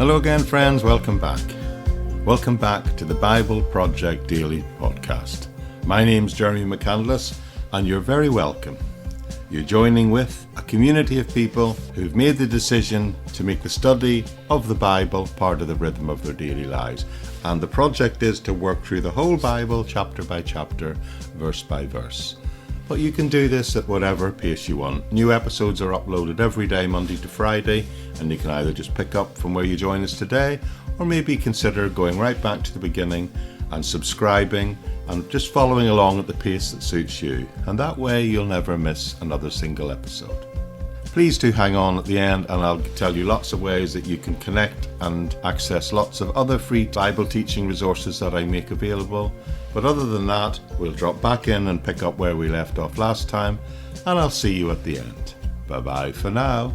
Hello again, friends. Welcome back. Welcome back to the Bible Project Daily Podcast. My name's Jeremy McCandless, and you're very welcome. You're joining with a community of people who've made the decision to make the study of the Bible part of the rhythm of their daily lives. And the project is to work through the whole Bible, chapter by chapter, verse by verse. But you can do this at whatever pace you want. New episodes are uploaded every day, Monday to Friday, and you can either just pick up from where you join us today, or maybe consider going right back to the beginning and subscribing and just following along at the pace that suits you. And that way you'll never miss another single episode. Please do hang on at the end, and I'll tell you lots of ways that you can connect and access lots of other free Bible teaching resources that I make available. But other than that, we'll drop back in and pick up where we left off last time, and I'll see you at the end. Bye-bye for now.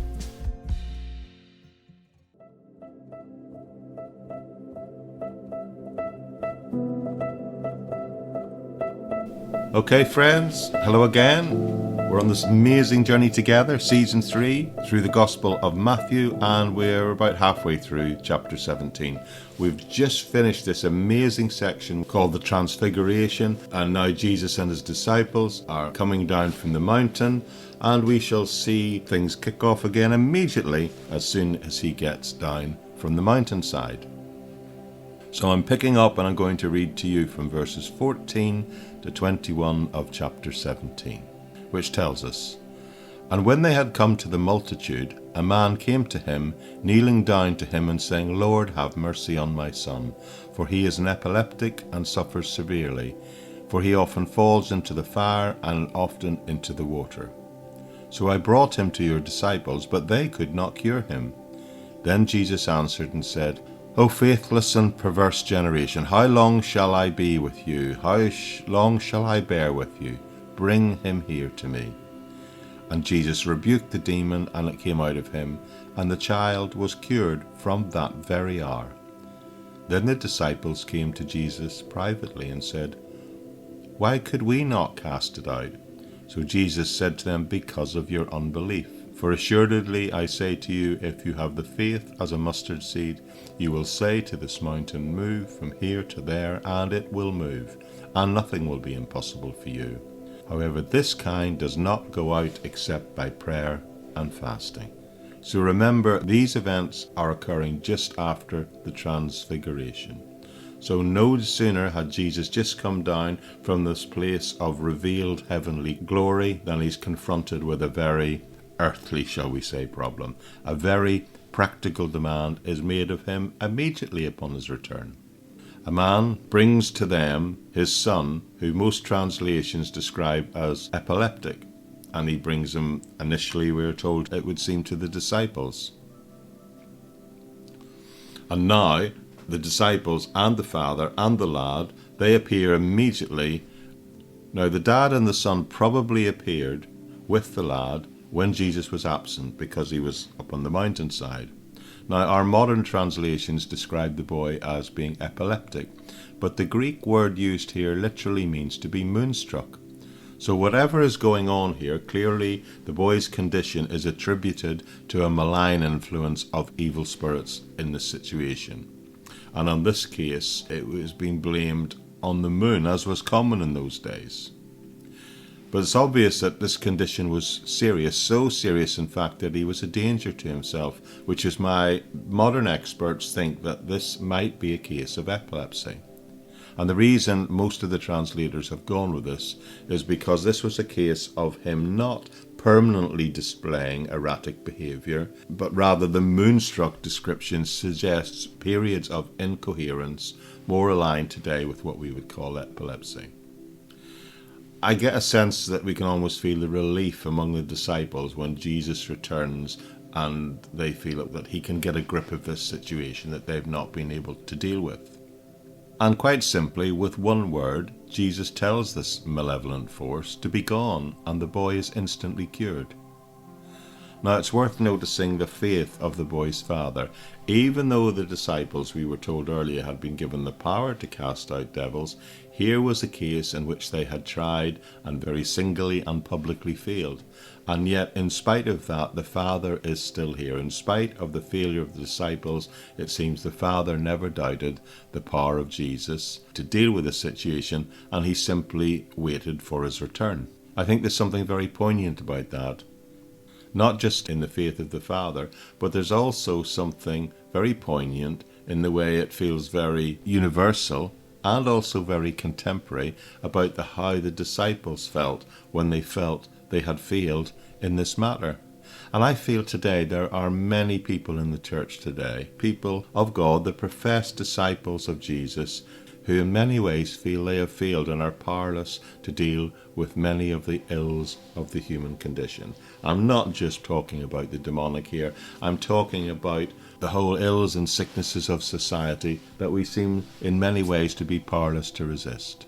Okay, friends, hello again. We're on this amazing journey together, Season 3, through the Gospel of Matthew, and we're about halfway through chapter 17. We've just finished this amazing section called the Transfiguration, and now Jesus and his disciples are coming down from the mountain, and we shall see things kick off again immediately as soon as he gets down from the mountainside. So I'm picking up and I'm going to read to you from verses 14 to 21 of chapter 17, which tells us, "And when they had come to the multitude, a man came to him, kneeling down to him and saying, Lord, have mercy on my son, for he is an epileptic and suffers severely, for he often falls into the fire and often into the water. So I brought him to your disciples, but they could not cure him. Then Jesus answered and said, O faithless and perverse generation, how long shall I be with you? How long shall I bear with you? Bring him here to me. And Jesus rebuked the demon, and it came out of him, and the child was cured from that very hour. Then the disciples came to Jesus privately and said, Why could we not cast it out? So Jesus said to them, Because of your unbelief. For assuredly I say to you, if you have the faith as a mustard seed, you will say to this mountain, Move from here to there, and it will move, and nothing will be impossible for you. However, this kind does not go out except by prayer and fasting." So remember, these events are occurring just after the Transfiguration. So no sooner had Jesus just come down from this place of revealed heavenly glory than he's confronted with a very earthly, shall we say, problem. A very practical demand is made of him immediately upon his return. A man brings to them his son, who most translations describe as epileptic, and he brings him, initially we are told it would seem, to the disciples. And now the disciples and the father and the lad, they appear immediately. Now the dad and the son probably appeared with the lad when Jesus was absent, because he was up on the mountainside. Now, our modern translations describe the boy as being epileptic, but the Greek word used here literally means to be moonstruck. So whatever is going on here, clearly the boy's condition is attributed to a malign influence of evil spirits in this situation. And in this case, it was being blamed on the moon, as was common in those days. But it's obvious that this condition was serious, so serious in fact that he was a danger to himself, which is why modern experts think that this might be a case of epilepsy. And the reason most of the translators have gone with this is because this was a case of him not permanently displaying erratic behaviour, but rather the moonstruck description suggests periods of incoherence more aligned today with what we would call epilepsy. I get a sense that we can almost feel the relief among the disciples when Jesus returns and they feel that he can get a grip of this situation that they've not been able to deal with. And quite simply, with one word, Jesus tells this malevolent force to be gone, and the boy is instantly cured. Now it's worth noticing the faith of the boy's father. Even though the disciples, we were told earlier, had been given the power to cast out devils, here was a case in which they had tried and very singly and publicly failed. And yet, in spite of that, the Father is still here. In spite of the failure of the disciples, it seems the Father never doubted the power of Jesus to deal with the situation, and he simply waited for his return. I think there's something very poignant about that. Not just in the faith of the Father, but there's also something very poignant in the way it feels very universal and also very contemporary about how the disciples felt when they felt they had failed in this matter. And I feel today there are many people in the church today, people of God, the professed disciples of Jesus, who in many ways feel they have failed and are powerless to deal with many of the ills of the human condition. I'm not just talking about the demonic here, I'm talking about the whole ills and sicknesses of society that we seem in many ways to be powerless to resist.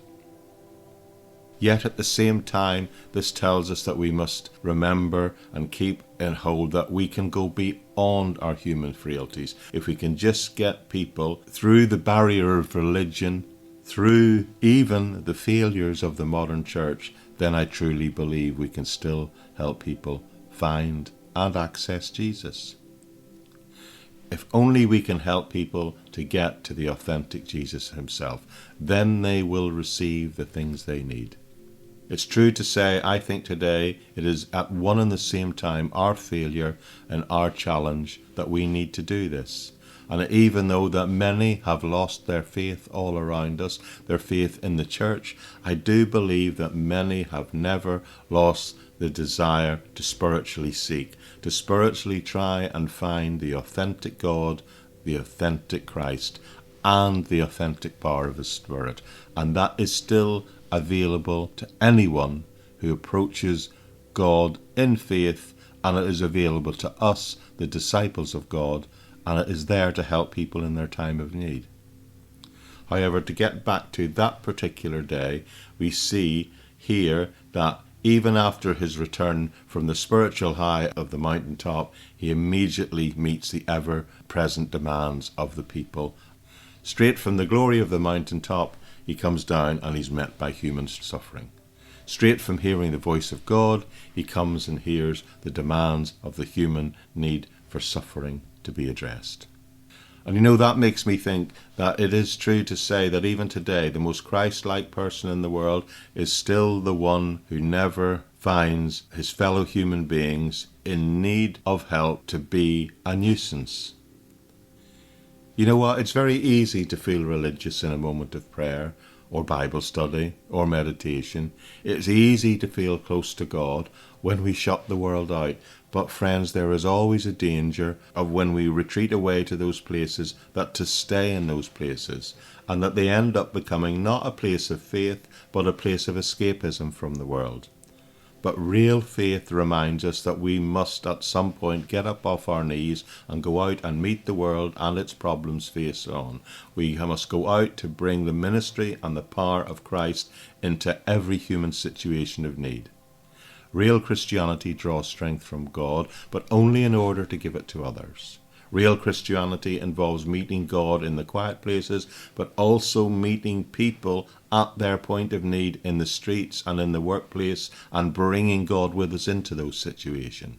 Yet at the same time, this tells us that we must remember and keep in hold that we can go beyond our human frailties. If we can just get people through the barrier of religion, through even the failures of the modern church, then I truly believe we can still help people find and access Jesus. If only we can help people to get to the authentic Jesus himself, then they will receive the things they need. It's true to say, I think today it is at one and the same time our failure and our challenge that we need to do this. And even though that many have lost their faith all around us, their faith in the church, I do believe that many have never lost the desire to spiritually seek, to spiritually try and find the authentic God, the authentic Christ, and the authentic power of his Spirit. And that is still available to anyone who approaches God in faith, and it is available to us, the disciples of God, and it is there to help people in their time of need. However, to get back to that particular day, we see here that even after his return from the spiritual high of the mountaintop, he immediately meets the ever-present demands of the people. Straight from the glory of the mountaintop, he comes down and he's met by human suffering. Straight from hearing the voice of God, he comes and hears the demands of the human need for suffering to be addressed. And that makes me think that it is true to say that even today, the most Christ-like person in the world is still the one who never finds his fellow human beings in need of help to be a nuisance. You know what? It's very easy to feel religious in a moment of prayer or Bible study or meditation. It's easy to feel close to God when we shut the world out. But friends, there is always a danger of when we retreat away to those places, that to stay in those places, and that they end up becoming not a place of faith, but a place of escapism from the world. But real faith reminds us that we must at some point get up off our knees and go out and meet the world and its problems face on. We must go out to bring the ministry and the power of Christ into every human situation of need. Real Christianity draws strength from God, but only in order to give it to others. Real Christianity involves meeting God in the quiet places, but also meeting people at their point of need in the streets and in the workplace, and bringing God with us into those situations.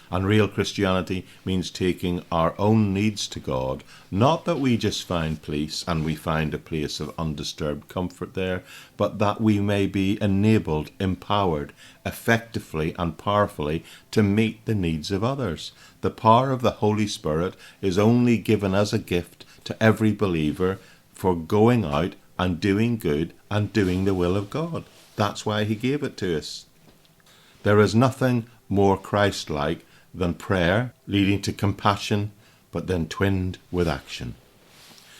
And real Christianity means taking our own needs to God, not that we just find peace and we find a place of undisturbed comfort there, but that we may be enabled, empowered, effectively and powerfully to meet the needs of others. The power of the Holy Spirit is only given as a gift to every believer for going out and doing good and doing the will of God. That's why he gave it to us. There is nothing more Christ-like than prayer leading to compassion, but then twinned with action.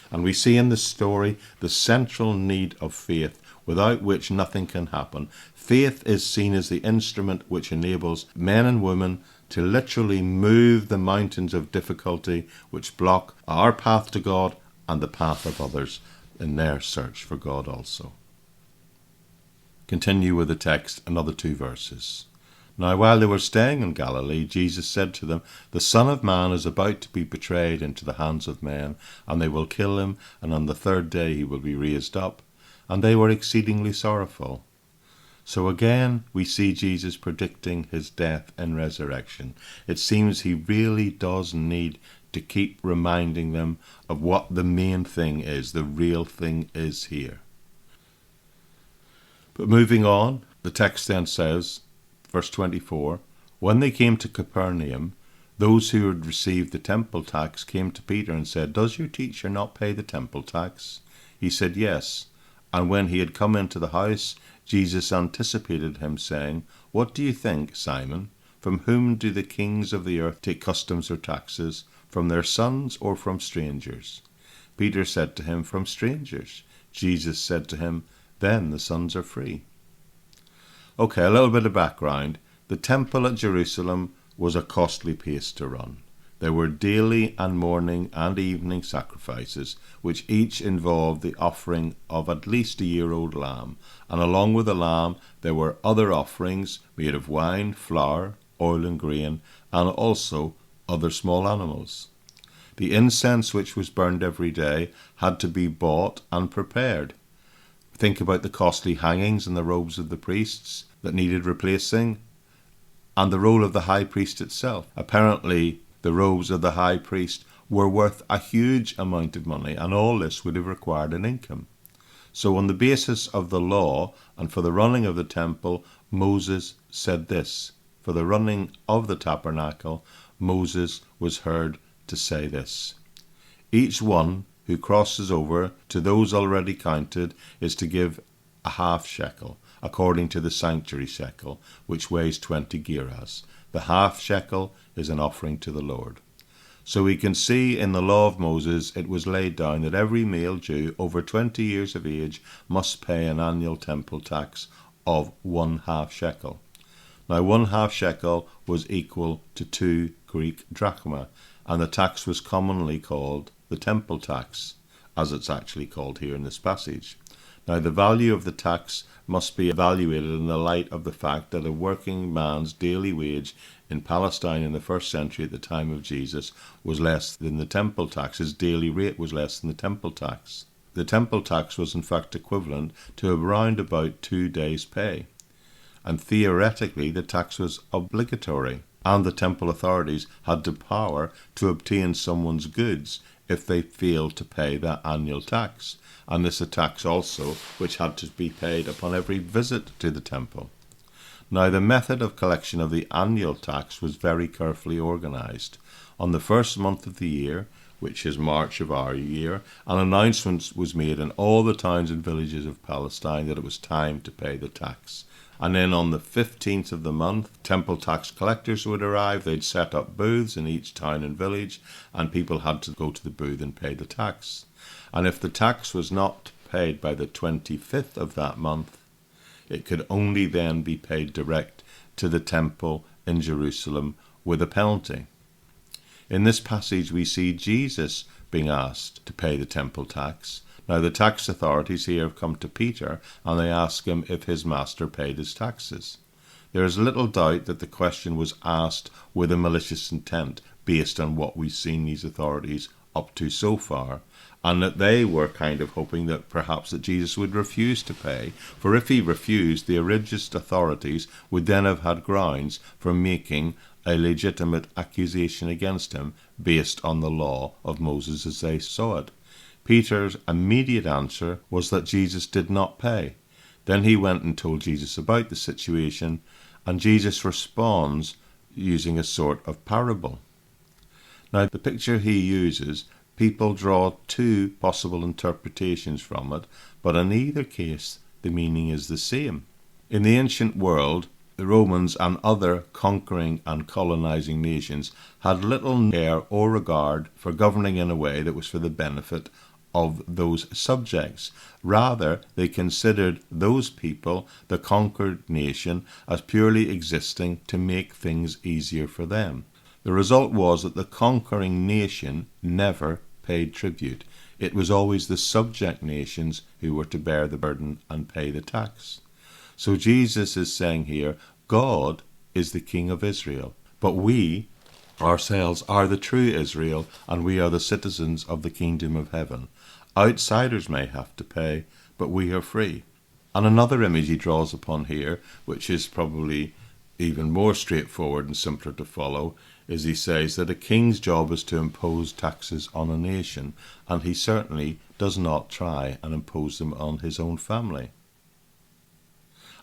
And we see in this story the central need of faith, without which nothing can happen. Faith is seen as the instrument which enables men and women to literally move the mountains of difficulty which block our path to God and the path of others in their search for God also. Continue with the text, another 2 verses. Now while they were staying in Galilee, Jesus said to them, "The Son of Man is about to be betrayed into the hands of men, and they will kill him, and on the third day he will be raised up." And they were exceedingly sorrowful. So again, we see Jesus predicting his death and resurrection. It seems he really does need to keep reminding them of what the main thing is, the real thing is here. But moving on, the text then says, verse 24, "When they came to Capernaum, those who had received the temple tax came to Peter and said, 'Does your teacher not pay the temple tax?' He said, 'Yes.' And when he had come into the house, Jesus anticipated him, saying, 'What do you think, Simon? From whom do the kings of the earth take customs or taxes? From their sons or from strangers?' Peter said to him, 'From strangers.' Jesus said to him, 'Then the sons are free.'" Okay, a little bit of background. The temple at Jerusalem was a costly place to run. There were daily and morning and evening sacrifices, which each involved the offering of at least a year-old lamb, and along with the lamb there were other offerings made of wine, flour, oil and grain, and also other small animals. The incense which was burned every day had to be bought and prepared. Think about the costly hangings and the robes of the priests that needed replacing, and the role of the high priest itself. Apparently, the robes of the high priest were worth a huge amount of money, and all this would have required an income. So on the basis of the law and for the running of the temple, Moses said this. For the running of the tabernacle, Moses was heard to say this: "Each one who crosses over to those already counted is to give a half shekel, according to the sanctuary shekel, which weighs 20 gerahs. The half shekel is an offering to the Lord." So we can see in the law of Moses it was laid down that every male Jew over 20 years of age must pay an annual temple tax of 1/2 shekel. Now 1/2 shekel was equal to 2 Greek drachma, and the tax was commonly called the temple tax, as it's actually called here in this passage. Now the value of the tax must be evaluated in the light of the fact that a working man's daily wage in Palestine in the first century at the time of Jesus was less than the temple tax. His daily rate was less than the temple tax. The temple tax was in fact equivalent to around about 2 days' pay. And theoretically the tax was obligatory, and the temple authorities had the power to obtain someone's goods if they failed to pay that annual tax, and this a tax also which had to be paid upon every visit to the temple. Now the method of collection of the annual tax was very carefully organized. On the first month of the year, which is March of our year, an announcement was made in all the towns and villages of Palestine that it was time to pay the tax. And then on the 15th of the month, temple tax collectors would arrive. They'd set up booths in each town and village, and people had to go to the booth and pay the tax. And if the tax was not paid by the 25th of that month, it could only then be paid direct to the temple in Jerusalem with a penalty. In this passage we see Jesus being asked to pay the temple tax. Now the tax authorities here have come to Peter and they ask him if his master paid his taxes. There is little doubt that the question was asked with a malicious intent based on what we've seen these authorities up to so far, and that they were kind of hoping that perhaps that Jesus would refuse to pay, for if he refused, the religious authorities would then have had grounds for making a legitimate accusation against him based on the law of Moses as they saw it. Peter's immediate answer was that Jesus did not pay. Then he went and told Jesus about the situation, and Jesus responds using a sort of parable. Now, the picture he uses, people draw two possible interpretations from it, but in either case, the meaning is the same. In the ancient world, the Romans and other conquering and colonizing nations had little care or regard for governing in a way that was for the benefit of those subjects. Rather, they considered those people, the conquered nation, as purely existing to make things easier for them. The result was that the conquering nation never paid tribute. It was always the subject nations who were to bear the burden and pay the tax. So Jesus is saying here, God is the King of Israel. But we ourselves are the true Israel, and we are the citizens of the kingdom of heaven. Outsiders may have to pay, but we are free. And another image he draws upon here, which is probably even more straightforward and simpler to follow, is he says that a king's job is to impose taxes on a nation, and he certainly does not try and impose them on his own family.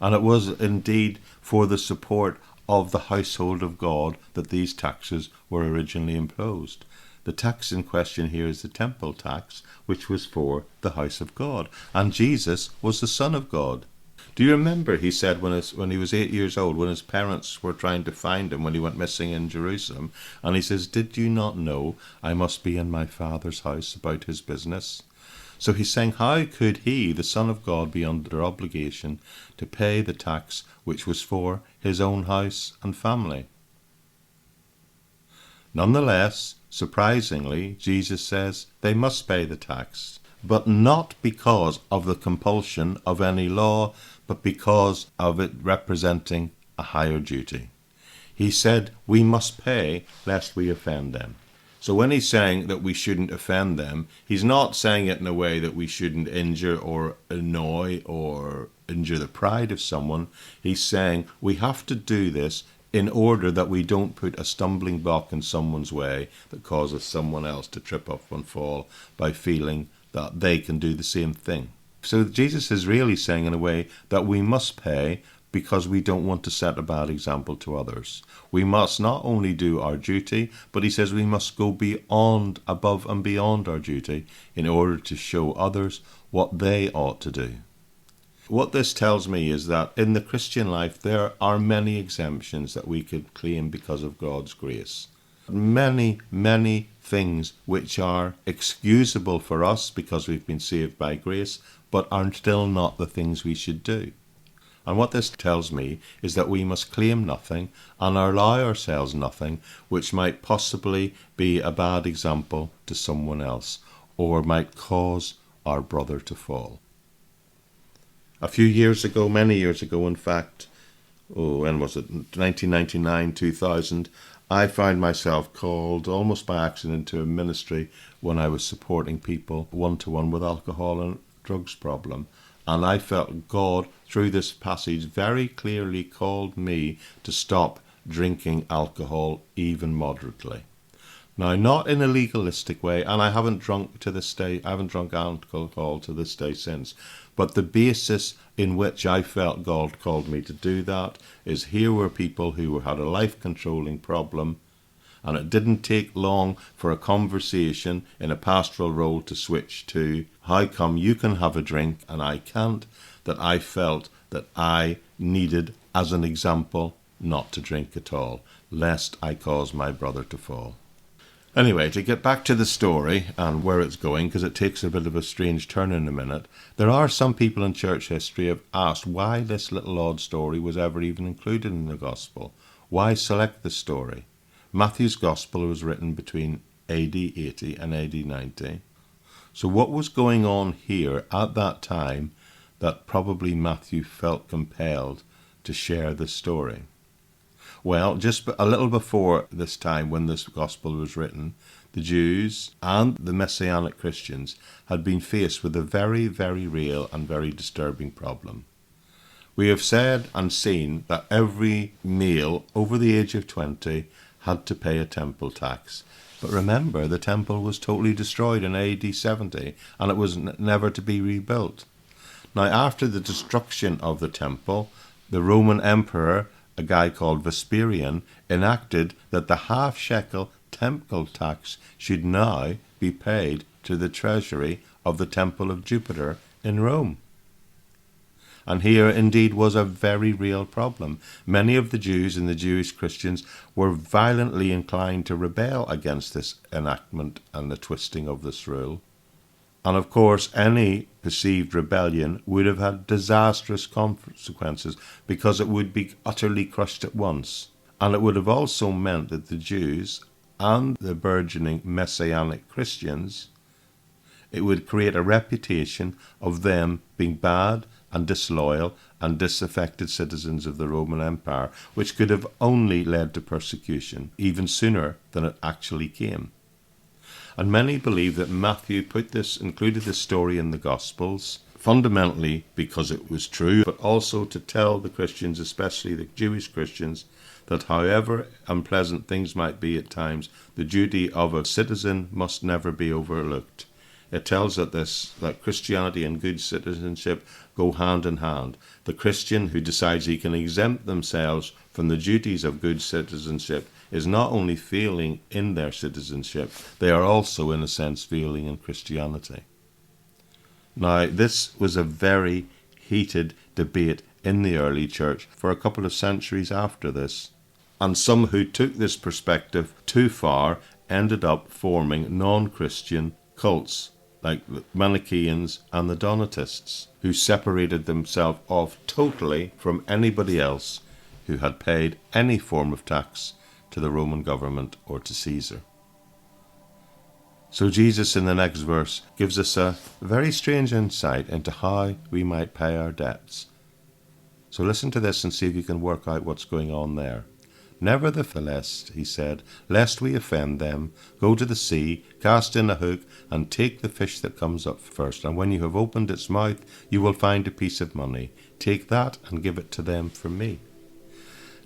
And it was indeed for the support of the household of God that these taxes were originally imposed. The tax in question here is the temple tax, which was for the house of God. And Jesus was the Son of God. Do you remember, he said when he was 8 years old, when his parents were trying to find him when he went missing in Jerusalem, and he says, "Did you not know I must be in my Father's house about his business?" So he's saying, how could he, the Son of God, be under obligation to pay the tax which was for his own house and family? Nonetheless, surprisingly, Jesus says they must pay the tax, but not because of the compulsion of any law, but because of it representing a higher duty. He said we must pay lest we offend them. So when he's saying that we shouldn't offend them, he's not saying it in a way that we shouldn't injure or annoy or injure the pride of someone. He's saying we have to do this in order that we don't put a stumbling block in someone's way that causes someone else to trip up and fall by feeling that they can do the same thing. So Jesus is really saying in a way that we must pay because we don't want to set a bad example to others. We must not only do our duty, but he says we must go beyond, above and beyond our duty in order to show others what they ought to do. What this tells me is that in the Christian life there are many exemptions that we could claim because of God's grace. Many, many things which are excusable for us because we've been saved by grace, but are still not the things we should do. And what this tells me is that we must claim nothing and allow ourselves nothing which might possibly be a bad example to someone else or might cause our brother to fall. A few years ago, many years ago in fact, when was it, 1999, 2000, I found myself called almost by accident to a ministry when I was supporting people one-to-one with alcohol and drugs problem. And I felt God, through this passage, very clearly called me to stop drinking alcohol, even moderately. Now, not in a legalistic way, and I haven't drunk alcohol to this day since, but the basis in which I felt God called me to do that is here were people who had a life-controlling problem, and it didn't take long for a conversation in a pastoral role to switch to, how come you can have a drink and I can't, that I felt that I needed, as an example, not to drink at all, lest I cause my brother to fall. Anyway, to get back to the story and where it's going, because it takes a bit of a strange turn in a minute, there are some people in church history have asked why this little odd story was ever even included in the Gospel. Why select this story? Matthew's Gospel was written between AD 80 and AD 90. So what was going on here at that time that probably Matthew felt compelled to share this story? Well, just a little before this time when this Gospel was written, the Jews and the Messianic Christians had been faced with a very, very real and very disturbing problem. We have said and seen that every male over the age of 20 had to pay a temple tax. But remember, the temple was totally destroyed in AD 70 and it was never to be rebuilt. Now, after the destruction of the temple, the Roman emperor, a guy called Vespasian, enacted that the half-shekel temple tax should now be paid to the treasury of the temple of Jupiter in Rome. And here indeed was a very real problem. Many of the Jews and the Jewish Christians were violently inclined to rebel against this enactment and the twisting of this rule. And of course, any perceived rebellion would have had disastrous consequences because it would be utterly crushed at once. And it would have also meant that the Jews and the burgeoning Messianic Christians It would create a reputation of them being bad and disloyal and disaffected citizens of the Roman Empire, which could have only led to persecution even sooner than it actually came. And many believe that Matthew included this story in the Gospels, fundamentally because it was true, but also to tell the Christians, especially the Jewish Christians, that however unpleasant things might be at times, the duty of a citizen must never be overlooked. It tells us that Christianity and good citizenship go hand in hand. The Christian who decides he can exempt themselves from the duties of good citizenship is not only failing in their citizenship, they are also, in a sense, failing in Christianity. Now, this was a very heated debate in the early church for a couple of centuries after this, and some who took this perspective too far ended up forming non-Christian cults, like the Manichaeans and the Donatists, who separated themselves off totally from anybody else who had paid any form of tax to the Roman government or to Caesar. So Jesus in the next verse gives us a very strange insight into how we might pay our debts. So listen to this and see if you can work out what's going on there. Nevertheless, he said, lest we offend them, go to the sea, cast in a hook, and take the fish that comes up first. And when you have opened its mouth, you will find a piece of money. Take that and give it to them from me.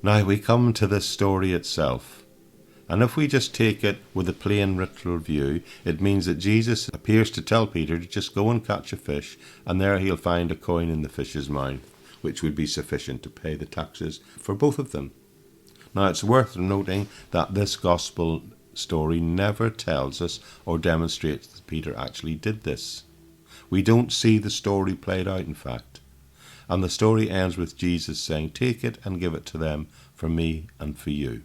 Now we come to this story itself. And if we just take it with a plain literal view, it means that Jesus appears to tell Peter to just go and catch a fish, and there he'll find a coin in the fish's mouth, which would be sufficient to pay the taxes for both of them. Now, it's worth noting that this gospel story never tells us or demonstrates that Peter actually did this. We don't see the story played out, in fact. And the story ends with Jesus saying, take it and give it to them for me and for you.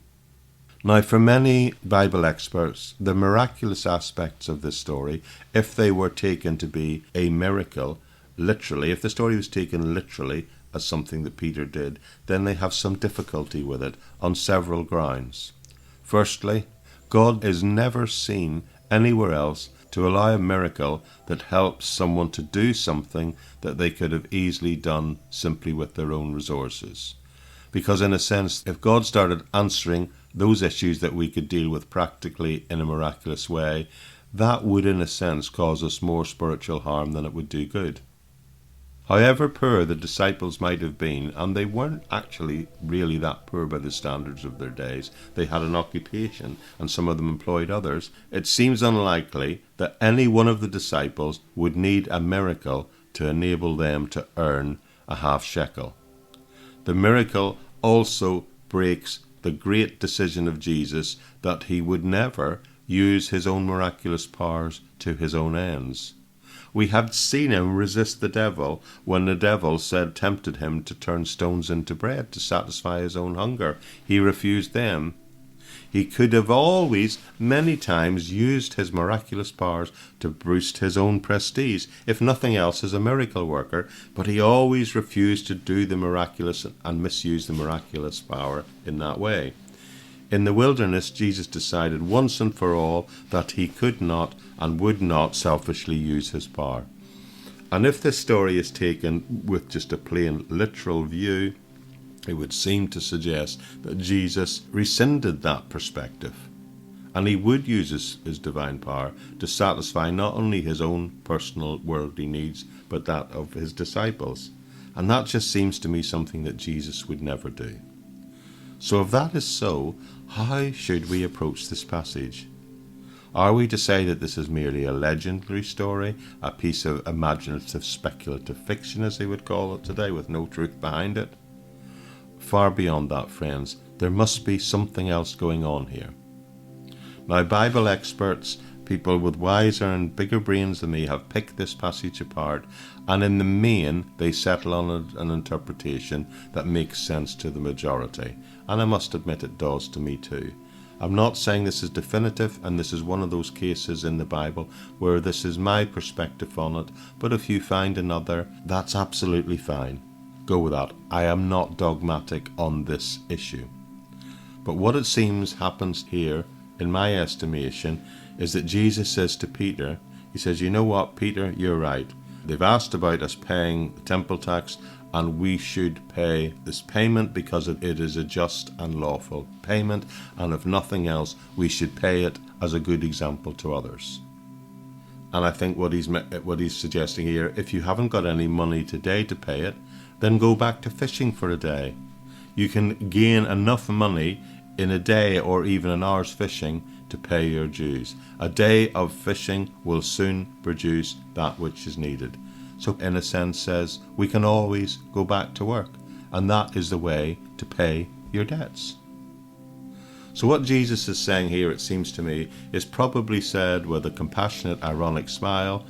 Now, for many Bible experts, the miraculous aspects of this story, if they were taken to be a miracle, literally, if the story was taken literally, as something that Peter did, then they have some difficulty with it on several grounds. Firstly, God is never seen anywhere else to allow a miracle that helps someone to do something that they could have easily done simply with their own resources. Because in a sense, if God started answering those issues that we could deal with practically in a miraculous way, that would in a sense cause us more spiritual harm than it would do good. However poor the disciples might have been, and they weren't actually really that poor by the standards of their days, they had an occupation and some of them employed others, it seems unlikely that any one of the disciples would need a miracle to enable them to earn a half shekel. The miracle also breaks the great decision of Jesus that he would never use his own miraculous powers to his own ends. We had seen him resist the devil when the devil tempted him to turn stones into bread to satisfy his own hunger. He refused them. He could have always, many times, used his miraculous powers to boost his own prestige, if nothing else as a miracle worker, but he always refused to do the miraculous and misuse the miraculous power in that way. In the wilderness, Jesus decided once and for all that he could not and would not selfishly use his power. And if this story is taken with just a plain literal view, it would seem to suggest that Jesus rescinded that perspective, and he would use his divine power to satisfy not only his own personal worldly needs, but that of his disciples. And that just seems to me something that Jesus would never do. So if that is so, how should we approach this passage? Are we to say that this is merely a legendary story, a piece of imaginative speculative fiction, as they would call it today, with no truth behind it? Far beyond that, friends, there must be something else going on here. Now, Bible experts, people with wiser and bigger brains than me, have picked this passage apart, and in the main they settle on an interpretation that makes sense to the majority. And I must admit it does to me too. I'm not saying this is definitive, and this is one of those cases in the Bible where this is my perspective on it, but if you find another, that's absolutely fine. Go with that. I am not dogmatic on this issue. But what it seems happens here, in my estimation, is that Jesus says to Peter, He says, you know what, Peter, you're right. They've asked about us paying the temple tax, and we should pay this payment because it is a just and lawful payment, and if nothing else, we should pay it as a good example to others. And I think what he's suggesting here, if you haven't got any money today to pay it, then go back to fishing for a day. You can gain enough money in a day or even an hour's fishing to pay your dues. A day of fishing will soon produce that which is needed. So in a sense says we can always go back to work, and that is the way to pay your debts. So what Jesus is saying here, it seems to me, is probably said with a compassionate, ironic smile,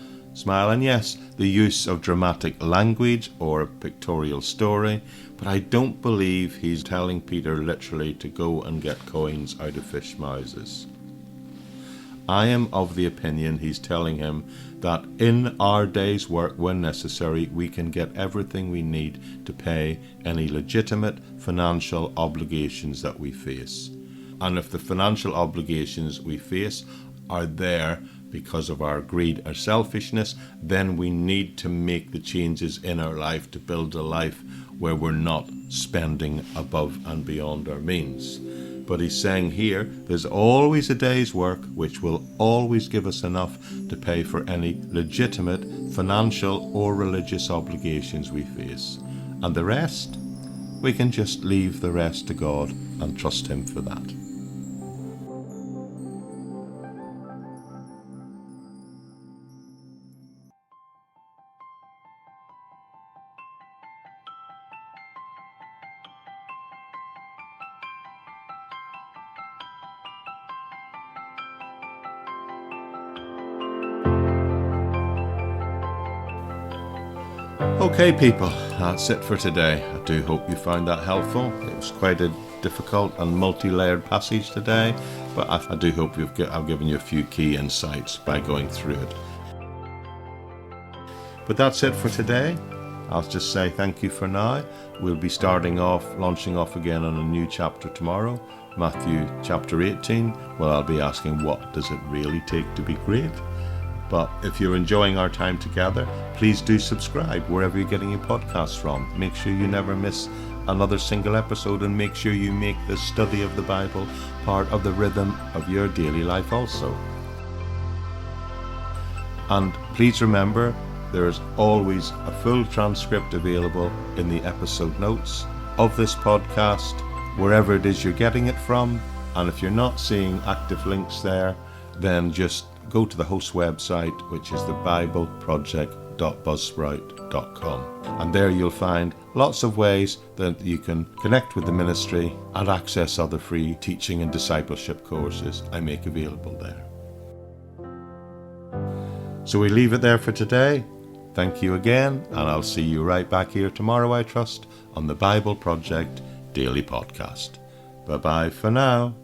and yes, the use of dramatic language or a pictorial story, but I don't believe he's telling Peter literally to go and get coins out of fish mouths. I am of the opinion he's telling him that in our day's work, when necessary, we can get everything we need to pay any legitimate financial obligations that we face. And if the financial obligations we face are there because of our greed or selfishness, then we need to make the changes in our life to build a life where we're not spending above and beyond our means. But he's saying here, there's always a day's work which will always give us enough to pay for any legitimate financial or religious obligations we face. And the rest, we can just leave the rest to God and trust him for that. Okay, people, that's it for today. I do hope you found that helpful. It was quite a difficult and multi-layered passage today, but I do hope I've given you a few key insights by going through it. But that's it for today. I'll just say thank you for now. We'll be launching off again on a new chapter tomorrow, Matthew chapter 18, where I'll be asking what does it really take to be great? But if you're enjoying our time together, please do subscribe wherever you're getting your podcasts from. Make sure you never miss another single episode, and make sure you make the study of the Bible part of the rhythm of your daily life also. And please remember, there is always a full transcript available in the episode notes of this podcast, wherever it is you're getting it from. And if you're not seeing active links there, then just go to the host website, which is thebibleproject.buzzsprout.com, and there you'll find lots of ways that you can connect with the ministry and access other free teaching and discipleship courses I make available there. So we leave it there for today. Thank you again, and I'll see you right back here tomorrow, I trust, on the Bible Project Daily Podcast. Bye-bye for now.